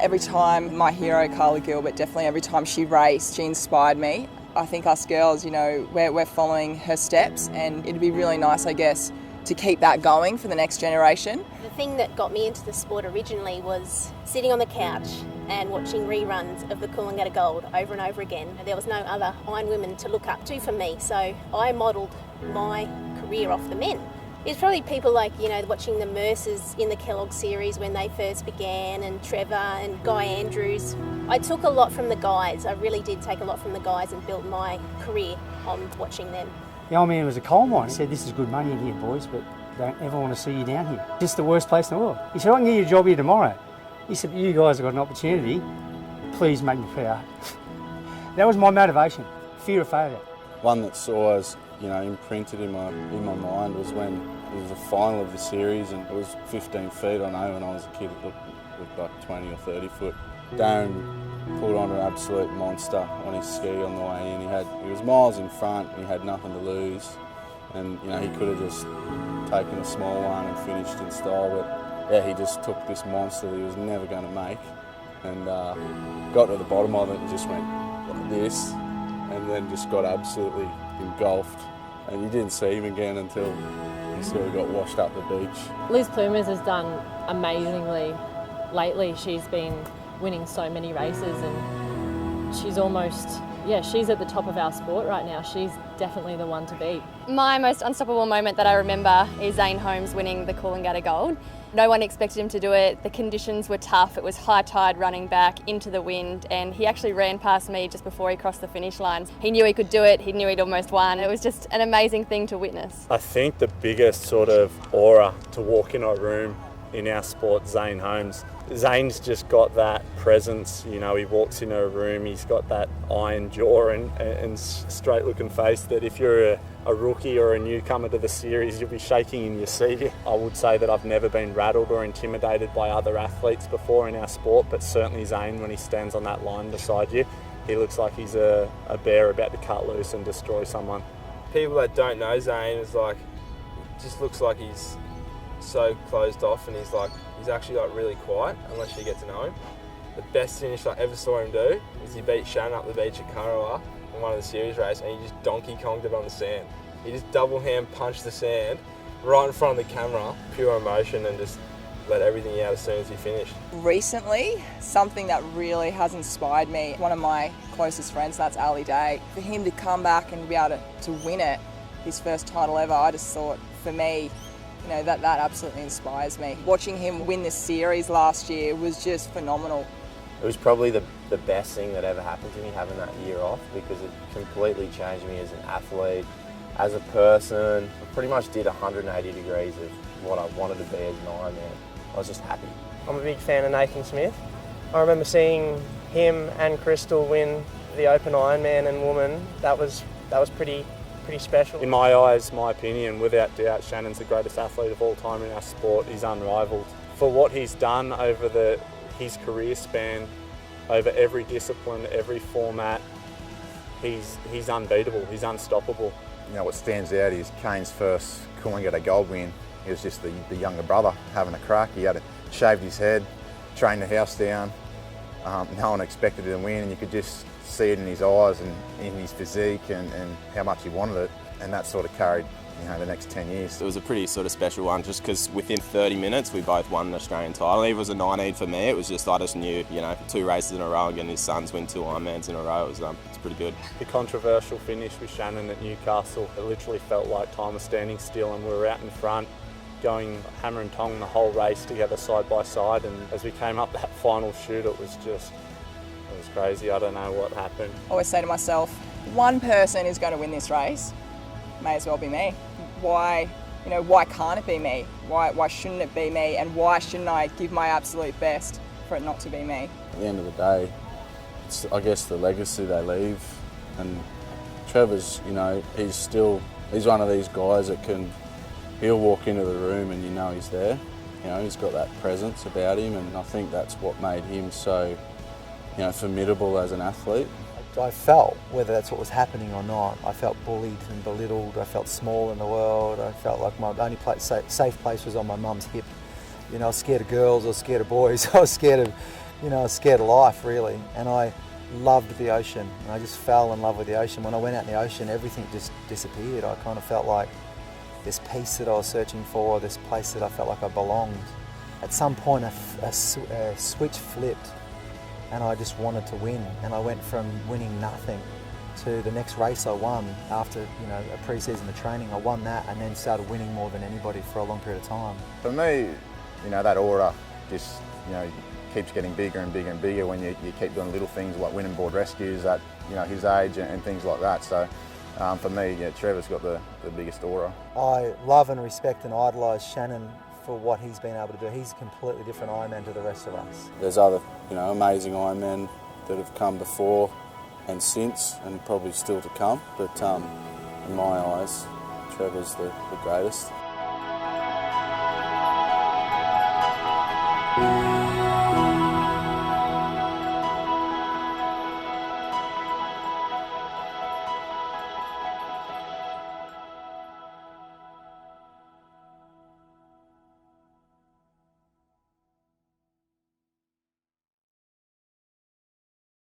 Every time my hero, Carla Gilbert, definitely every time she raced, she inspired me. I think us girls, we're following her steps, and it'd be really nice, I guess, to keep that going for the next generation. The thing that got me into the sport originally was sitting on the couch and watching reruns of the Coolangatta Gold over and over again. There was no other Iron women to look up to for me, so I modelled my career off the men. It's probably people like, watching the Mercers in the Kellogg series when they first began, and Trevor and Guy Andrews. I took a lot from the guys. I really did take a lot from the guys and built my career on watching them. The old man was a coal mine. He said, "This is good money in here, boys, but don't ever want to see you down here. Just the worst place in the world." He said, "I can get you a job here tomorrow." He said, "But you guys have got an opportunity. Please make me proud." That was my motivation, fear of failure. One that's always, imprinted in my mind was when it was the final of the series, and it was 15 feet. I know when I was a kid it looked like 20 or 30 foot. Darren pulled on an absolute monster on his ski on the way in. He was miles in front, and he had nothing to lose, and he could have just taken a small one and finished in style, but yeah, he just took this monster that he was never going to make, and got to the bottom of it and just went like this, and then just got absolutely engulfed, and you didn't see him again until he sort of got washed up the beach. Liz Plumers has done amazingly lately. She's been winning so many races, and she's she's at the top of our sport right now. She's definitely the one to beat. My most unstoppable moment that I remember is Zane Holmes winning the Coolangatta Gold. No one expected him to do it. The conditions were tough. It was high tide running back into the wind, and he actually ran past me just before he crossed the finish line. He knew he could do it. He knew he'd almost won. It was just an amazing thing to witness. I think the biggest sort of aura to walk in a room in our sport, Zane Holmes. Zane's just got that presence, he walks into a room, he's got that iron jaw and straight looking face that if you're a rookie or a newcomer to the series, you'll be shaking in your seat. I would say that I've never been rattled or intimidated by other athletes before in our sport, but certainly Zane, when he stands on that line beside you, he looks like he's a bear about to cut loose and destroy someone. People that don't know Zane just looks like he's so closed off, and he's actually really quiet unless you get to know him. The best finish I ever saw him do was he beat Shannon up the beach at Kurrawa in one of the series races, and he just Donkey Konged it on the sand. He just double hand punched the sand right in front of the camera, pure emotion, and just let everything out as soon as he finished. Recently, something that really has inspired me, one of my closest friends, that's Ali Day. For him to come back and be able to win it, his first title ever, I just thought, for me, that absolutely inspires me. Watching him win this series last year was just phenomenal. It was probably the best thing that ever happened to me, having that year off, because it completely changed me as an athlete, as a person. I pretty much did 180 degrees of what I wanted to be as an Ironman. I was just happy. I'm a big fan of Nathan Smith. I remember seeing him and Crystal win the Open Ironman and woman. That was pretty special. In my eyes, my opinion, without doubt, Shannon's the greatest athlete of all time in our sport. He's unrivaled. For what he's done over his career span, over every discipline, every format, he's unbeatable, he's unstoppable. What stands out is Kane's first Coolangatta Gold win. He was just the younger brother having a crack. He had shaved his head, trained the house down. No one expected him to win, and you could just see it in his eyes and in his physique and how much he wanted it, and that sort of carried the next 10 years. It was a pretty sort of special one just because within 30 minutes we both won an Australian title. It was a 19 for me. It was just, I just knew, 2 races in a row and his sons win 2 Ironmans in a row. It's pretty good. The controversial finish with Shannon at Newcastle, it literally felt like time was standing still and we were out in front going hammer and tong the whole race together side by side, and as we came up that final chute it was crazy. I don't know what happened. I always say to myself, one person is going to win this race, may as well be me. Why can't it be me? Why shouldn't it be me? And why shouldn't I give my absolute best for it not to be me? At the end of the day, it's, I guess, the legacy they leave. And Trevor's, he's one of these guys that he'll walk into the room and he's there. He's got that presence about him, and I think that's what made him so, formidable as an athlete. I felt, whether that's what was happening or not, I felt bullied and belittled. I felt small in the world. I felt like my only safe place was on my mum's hip. I was scared of girls, I was scared of boys, I was scared of, you know, I was scared of life really, and I loved the ocean. And I just fell in love with the ocean. When I went out in the ocean, everything just disappeared. I kind of felt like this peace that I was searching for, this place that I felt like I belonged. At some point, a switch flipped, and I just wanted to win. And I went from winning nothing to the next race I won after, you know, a pre-season of training. I won that and then started winning more than anybody for a long period of time. For me, you know, that aura just, you know, keeps getting bigger and bigger and bigger when you keep doing little things like winning board rescues at, you know, his age and things like that. So for me, yeah, Trevor's got the biggest aura. I love and respect and idolise Shannon for what he's been able to do. He's a completely different Ironman to the rest of us. There's other, you know, amazing Ironmen that have come before and since, and probably still to come. But in my eyes, Trevor's the greatest.